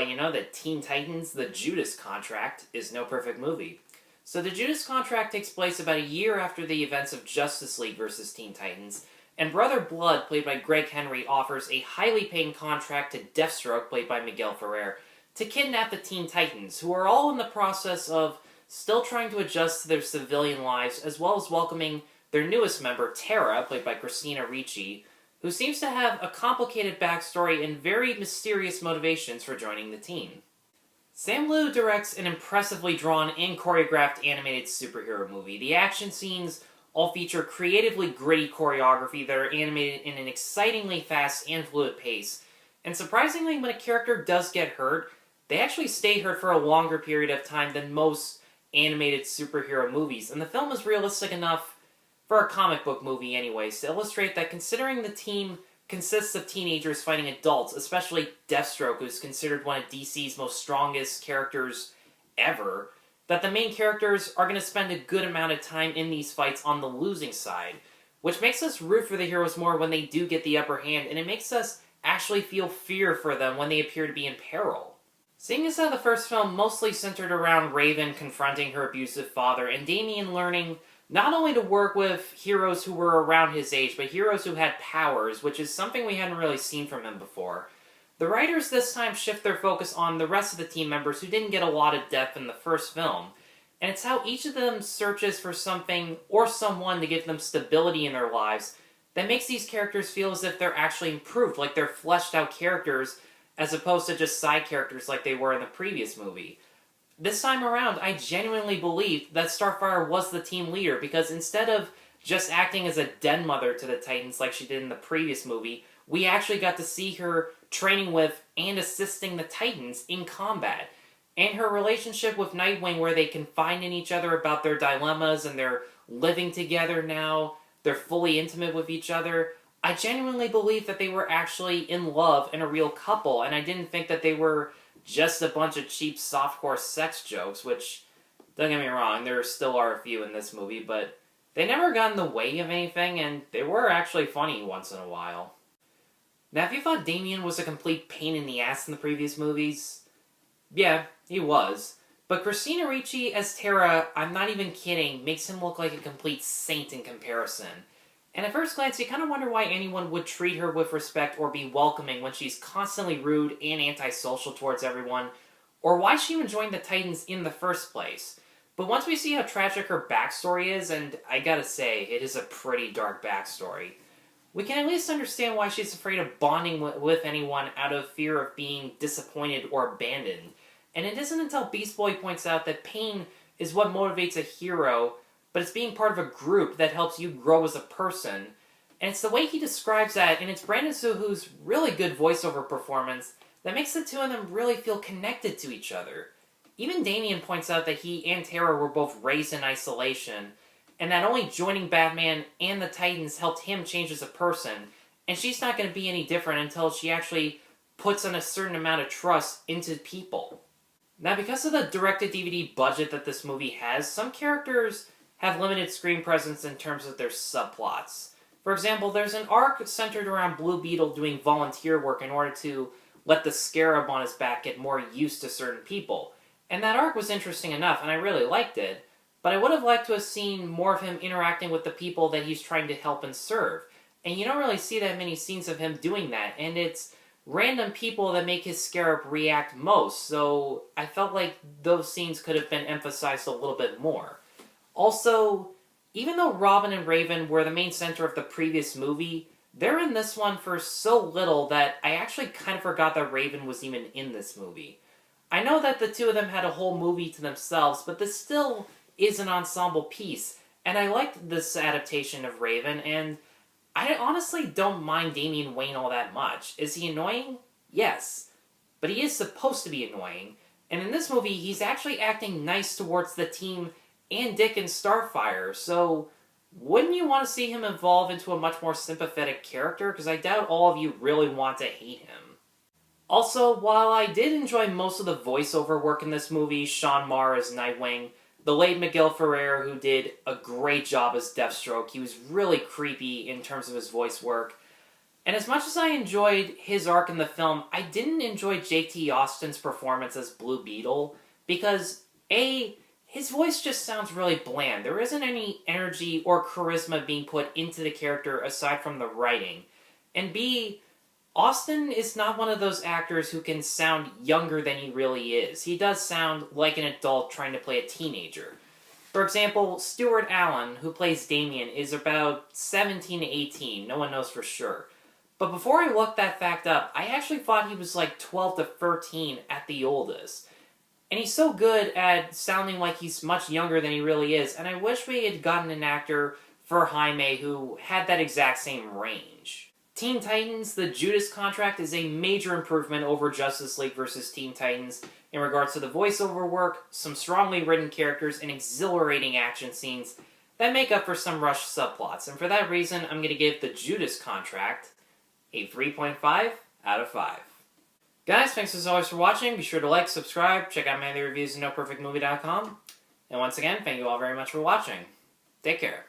let you know that Teen Titans, The Judas Contract is no perfect movie. So the Judas Contract takes place about a year after the events of Justice League vs. Teen Titans, and Brother Blood, played by Greg Henry, offers a highly paying contract to Deathstroke, played by Miguel Ferrer, to kidnap the Teen Titans, who are all in the process of still trying to adjust to their civilian lives, as well as welcoming their newest member, Tara, played by Christina Ricci, who seems to have a complicated backstory and very mysterious motivations for joining the team. Sam Liu directs an impressively drawn and choreographed animated superhero movie. The action scenes all feature creatively gritty choreography that are animated in an excitingly fast and fluid pace. And surprisingly, when a character does get hurt, they actually stay hurt for a longer period of time than most animated superhero movies. And the film is realistic enough, for a comic book movie anyways, to illustrate that considering the team consists of teenagers fighting adults, especially Deathstroke, who's considered one of DC's most strongest characters ever, that the main characters are going to spend a good amount of time in these fights on the losing side, which makes us root for the heroes more when they do get the upper hand, and it makes us actually feel fear for them when they appear to be in peril. Seeing as how the first film mostly centered around Raven confronting her abusive father, and Damian learning not only to work with heroes who were around his age, but heroes who had powers, which is something we hadn't really seen from him before, the writers this time shift their focus on the rest of the team members who didn't get a lot of depth in the first film, and it's how each of them searches for something or someone to give them stability in their lives that makes these characters feel as if they're actually improved, like they're fleshed out characters, as opposed to just side characters like they were in the previous movie. This time around, I genuinely believed that Starfire was the team leader, because instead of just acting as a den mother to the Titans like she did in the previous movie, we actually got to see her training with and assisting the Titans in combat. And her relationship with Nightwing, where they confide in each other about their dilemmas and they're living together now, they're fully intimate with each other. I genuinely believe that they were actually in love and a real couple, and I didn't think that they were just a bunch of cheap softcore sex jokes, which, don't get me wrong, there still are a few in this movie, but they never got in the way of anything, and they were actually funny once in a while. Now, if you thought Damian was a complete pain in the ass in the previous movies, yeah, he was. But Christina Ricci as Tara, I'm not even kidding, makes him look like a complete saint in comparison. And at first glance, you kind of wonder why anyone would treat her with respect or be welcoming when she's constantly rude and antisocial towards everyone, or why she even joined the Titans in the first place. But once we see how tragic her backstory is, and I gotta say, it is a pretty dark backstory, we can at least understand why she's afraid of bonding with anyone out of fear of being disappointed or abandoned. And it isn't until Beast Boy points out that pain is what motivates a hero, but it's being part of a group that helps you grow as a person. And it's the way he describes that, and it's Brandon Suhu's really good voiceover performance that makes the two of them really feel connected to each other. Even Damian points out that he and Tara were both raised in isolation, and that only joining Batman and the Titans helped him change as a person, and she's not going to be any different until she actually puts in a certain amount of trust into people. Now, because of the direct-to-DVD budget that this movie has, some characters have limited screen presence in terms of their subplots. For example, there's an arc centered around Blue Beetle doing volunteer work in order to let the scarab on his back get more used to certain people. And that arc was interesting enough, and I really liked it, but I would have liked to have seen more of him interacting with the people that he's trying to help and serve. And you don't really see that many scenes of him doing that, and it's random people that make his scarab react most, so I felt like those scenes could have been emphasized a little bit more. Also, even though Robin and Raven were the main center of the previous movie, they're in this one for so little that I actually kind of forgot that Raven was even in this movie. I know that the two of them had a whole movie to themselves, but this still is an ensemble piece, and I liked this adaptation of Raven, and I honestly don't mind Damian Wayne all that much. Is he annoying? Yes. But he is supposed to be annoying, and in this movie, he's actually acting nice towards the team and Dick and Starfire, so wouldn't you want to see him evolve into a much more sympathetic character? Because I doubt all of you really want to hate him. Also, while I did enjoy most of the voiceover work in this movie, Sean Marr as Nightwing, the late Miguel Ferrer, who did a great job as Deathstroke, he was really creepy in terms of his voice work, And as much as I enjoyed his arc in the film, I didn't enjoy J.T. Austin's performance as Blue Beetle, because A, his voice just sounds really bland. There isn't any energy or charisma being put into the character aside from the writing. And B, Austin is not one of those actors who can sound younger than he really is. He does sound like an adult trying to play a teenager. For example, Stuart Allen, who plays Damien, is about 17 to 18. No one knows for sure. But before I looked that fact up, I actually thought he was like 12 to 13 at the oldest. And he's so good at sounding like he's much younger than he really is, and I wish we had gotten an actor for Jaime who had that exact same range. Teen Titans, the Judas Contract, is a major improvement over Justice League vs. Teen Titans in regards to the voiceover work, some strongly written characters, and exhilarating action scenes that make up for some rushed subplots. And for that reason, I'm going to give the Judas Contract a 3.5 out of 5. Guys, thanks as always for watching. Be sure to like, subscribe, check out my other reviews at NoPerfectMovie.com. And once again, thank you all very much for watching. Take care.